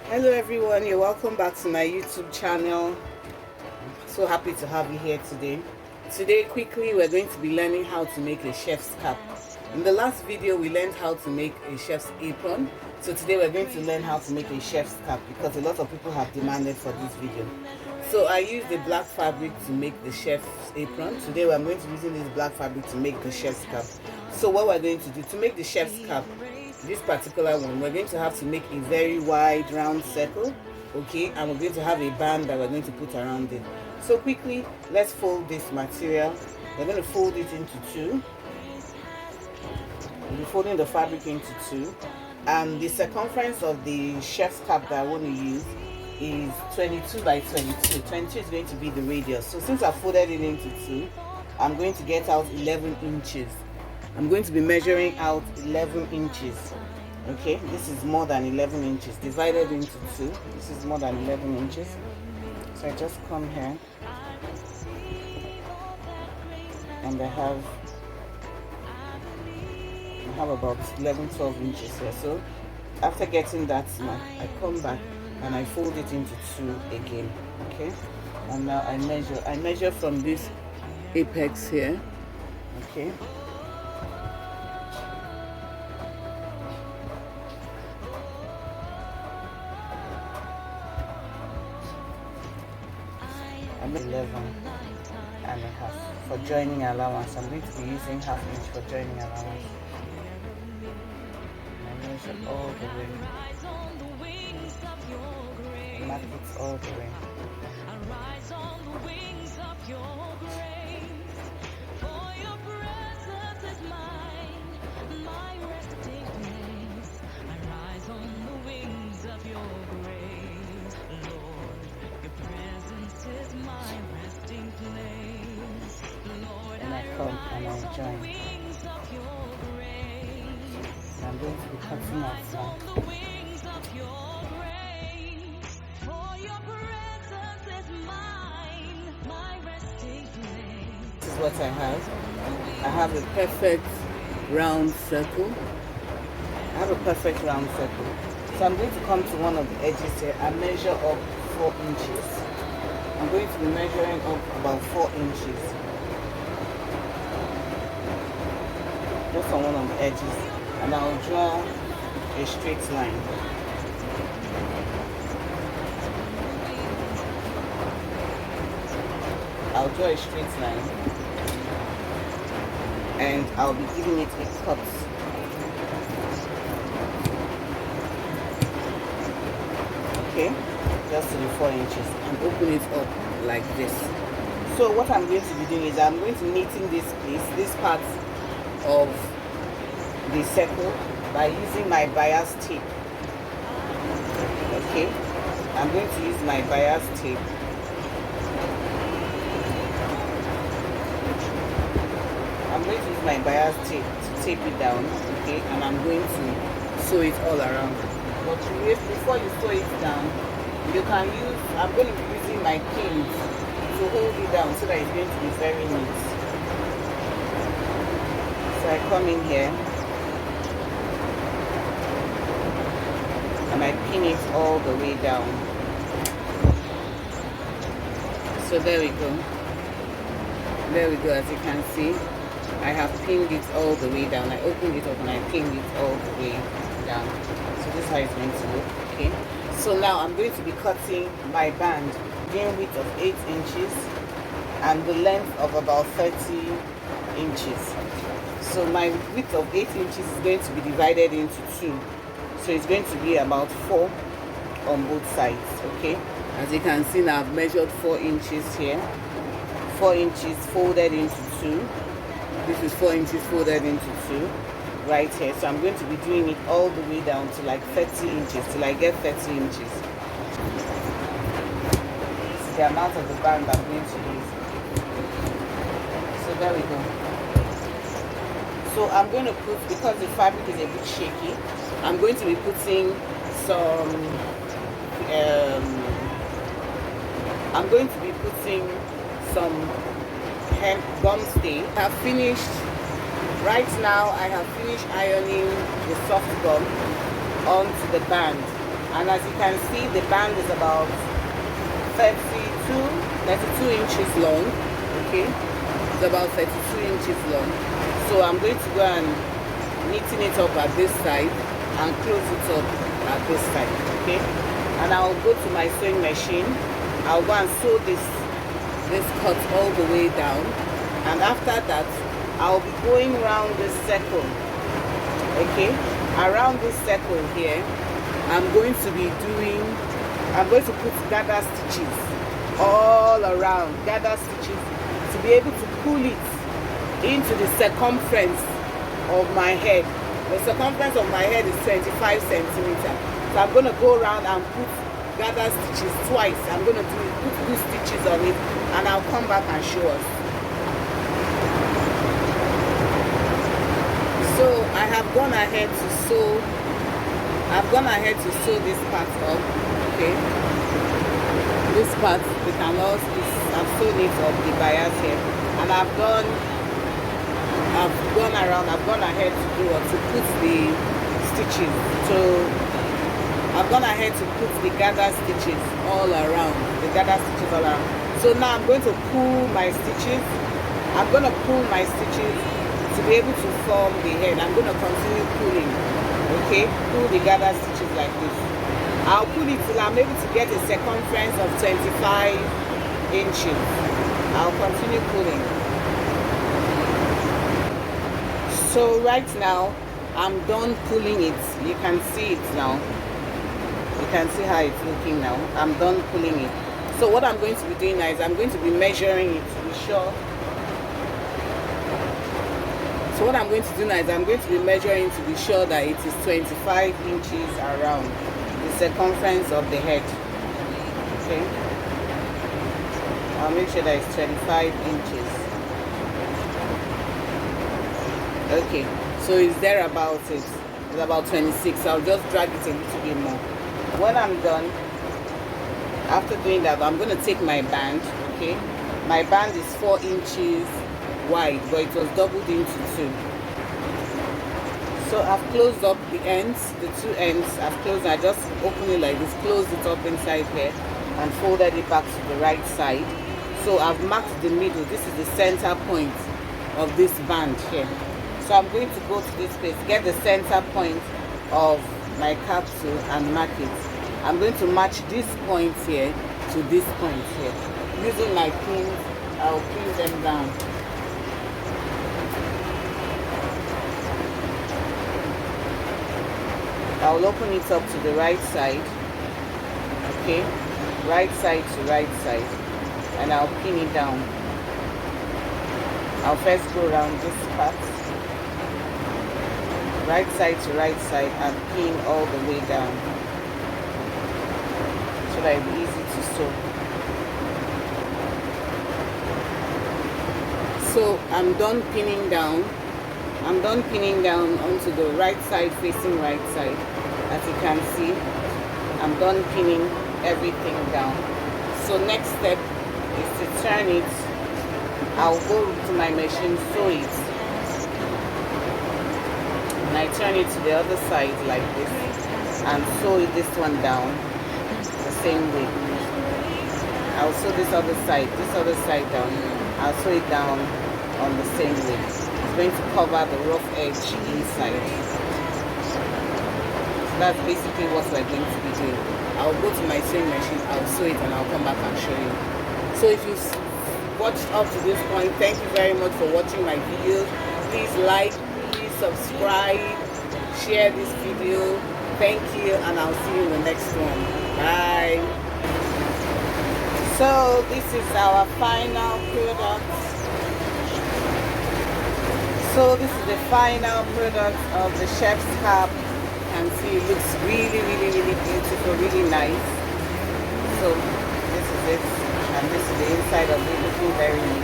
Hello everyone, you're welcome back to my YouTube channel. So happy to have you here today. Quickly we're going to be learning how to make a chef's cap. In the last video we learned how to make a chef's apron. So today we're going to learn how to make a chef's cap because a lot of people have demanded for this video. So I used the black fabric to make the chef's apron. Today I'm going to be using this black fabric to make the chef's cap. So what we're going to do to make the chef's cap, this particular one, we're going to have to make a very wide round circle, okay, and we're going to have a band that we're going to put around it. So quickly, let's fold this material. We're going to fold it into two. We'll be folding the fabric into two, and the circumference of the chef's cap that I want to use is 22 by 22. 22 is going to be the radius. So since I folded it into two, I'm going to get out 11 inches. I'm going to be measuring out 11 inches. Okay, this is more than 11 inches divided into two. This is more than 11 inches. So I just come here and I have about 11-12 inches here. So after getting that mark, I come back and I fold it into two again. Okay, and now I measure from this apex here. Okay, I'm 11.5 for joining allowance. I'm going to be using half inch for joining allowance. I measure all the way. Mark it all the way. And I come and I join. I'm going to be cutting out now. This is what I have. I have a perfect round circle. So I'm going to come to one of the edges here and measure up 4 inches. I'm going to be measuring up about 4 inches. Just on one of the edges. And I'll draw a straight line. I'll draw a straight line. And I'll be giving it a cut. Okay, just to the 4 inches, and open it up like this. So what I'm going to be doing is I'm going to knitting this part of the circle by using my bias tape. Okay, I'm going to use my bias tape. I'm going to use my bias tape to tape it down, okay, and I'm going to sew it all around. But before you sew it down, you can use, I'm going to be using my pins to hold it down so that it's going to be very neat. So I come in here and I pin it all the way down. So there we go. As you can see, I have pinned it all the way down. I opened it up and I pinned it all the way down. So this is how it's going to look. Okay, so now I'm going to be cutting my band in width of 8 inches and the length of about 30 inches. So my width of 8 inches is going to be divided into two. So it's going to be about 4 on both sides. Okay, as you can see now I've measured 4 inches here. 4 inches folded into two. This is 4 inches folded into two right here. So I'm going to be doing it all the way down to like 30 inches till I get 30 inches. This is the amount of the band I'm going to use. So there we go. So I'm going to put, because the fabric is a bit shaky, I'm going to be putting some hemp gum stay. Right now I have finished ironing the soft gum onto the band, and as you can see, the band is about 32 inches long. Okay, it's about 32 inches long. So I'm going to go and knitting it up at this side and close it up at this side. Okay, and I'll go to my sewing machine. I'll go and sew this cut all the way down, and after that I'll be going around this circle. Okay, around this circle here, I'm going to put gather stitches all around, gather stitches to be able to pull it into the circumference of my head. The circumference of my head is 25 centimeters. So I'm going to go around and put gather stitches twice. I'm going to put 2 stitches on it, and I'll come back and show us. So I have gone ahead to sew. I've gone ahead to sew this part up. Okay, this part, the canals, I've sewn it up, the bias here, and I've gone ahead to put the stitches. So I've gone ahead to put the gather stitches all around. So now I'm going to pull my stitches. I'm going to pull my stitches to be able to form the head. I'm going to continue pulling. Okay, pull the gather stitches like this. I'll pull it till I'm able to get a circumference of 25 inches. I'll continue pulling. So right now I'm done pulling it. You can see it now. You can see how it's looking now. I'm done pulling it. So what I'm going to be doing now is I'm going to be measuring it to be sure. So what I'm going to do now is I'm going to be measuring to be sure that it is 25 inches around the circumference of the head. Okay, I'll make sure that it's 25 inches. Okay, so it's there about it. It's about 26. I'll just drag it a little bit more. When I'm done, after doing that, I'm going to take my band. Okay, my band is 4 inches wide, but it was doubled into 2. So I've closed up the ends, the 2 ends. I've closed. I just open it like this, closed it up inside here, and folded it back to the right side. So I've marked the middle. This is the center point of this band here. So I'm going to go to this place, get the center point of my capsule and mark it. I'm going to match this point here to this point here. Using my pins, I'll pin them down. I'll open it up to the right side. Okay, right side to right side, and I'll pin it down. I'll first go around this part, right side to right side, and pin all the way down so that it'll be easy to sew. So I'm done pinning down. I'm done pinning down onto the right side, facing right side. As you can see, I'm done pinning everything down. So next step is to turn it. I'll go to my machine, sew it, and I turn it to the other side like this and sew this one down the same way. I'll sew this other side down. I'll sew it down on the same way. It's going to cover the rough edge inside. That's basically what we're going to be doing. I'll go to my sewing machine, I'll sew it, and I'll come back and show you. So if you watched up to this point, thank you very much for watching my video. Please like, please subscribe, share this video. Thank you, and I'll see you in the next one. Bye. So this is our final product. So this is the final product of the chef's cap. And see, it looks really beautiful, really nice. So this is it, and this is the inside of it, looking very neat.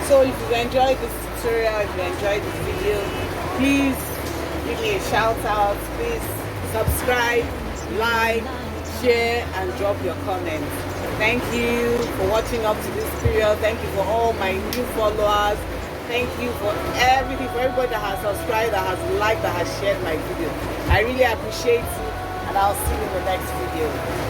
So if you enjoyed this tutorial, if you enjoyed this video, please give me a shout out. Please subscribe, like, share, and drop your comments. Thank you for watching up to this period. Thank you for all my new followers. Thank you for everything, for everybody that has subscribed, that has liked, that has shared my video. I really appreciate you, and and I'll see you in the next video.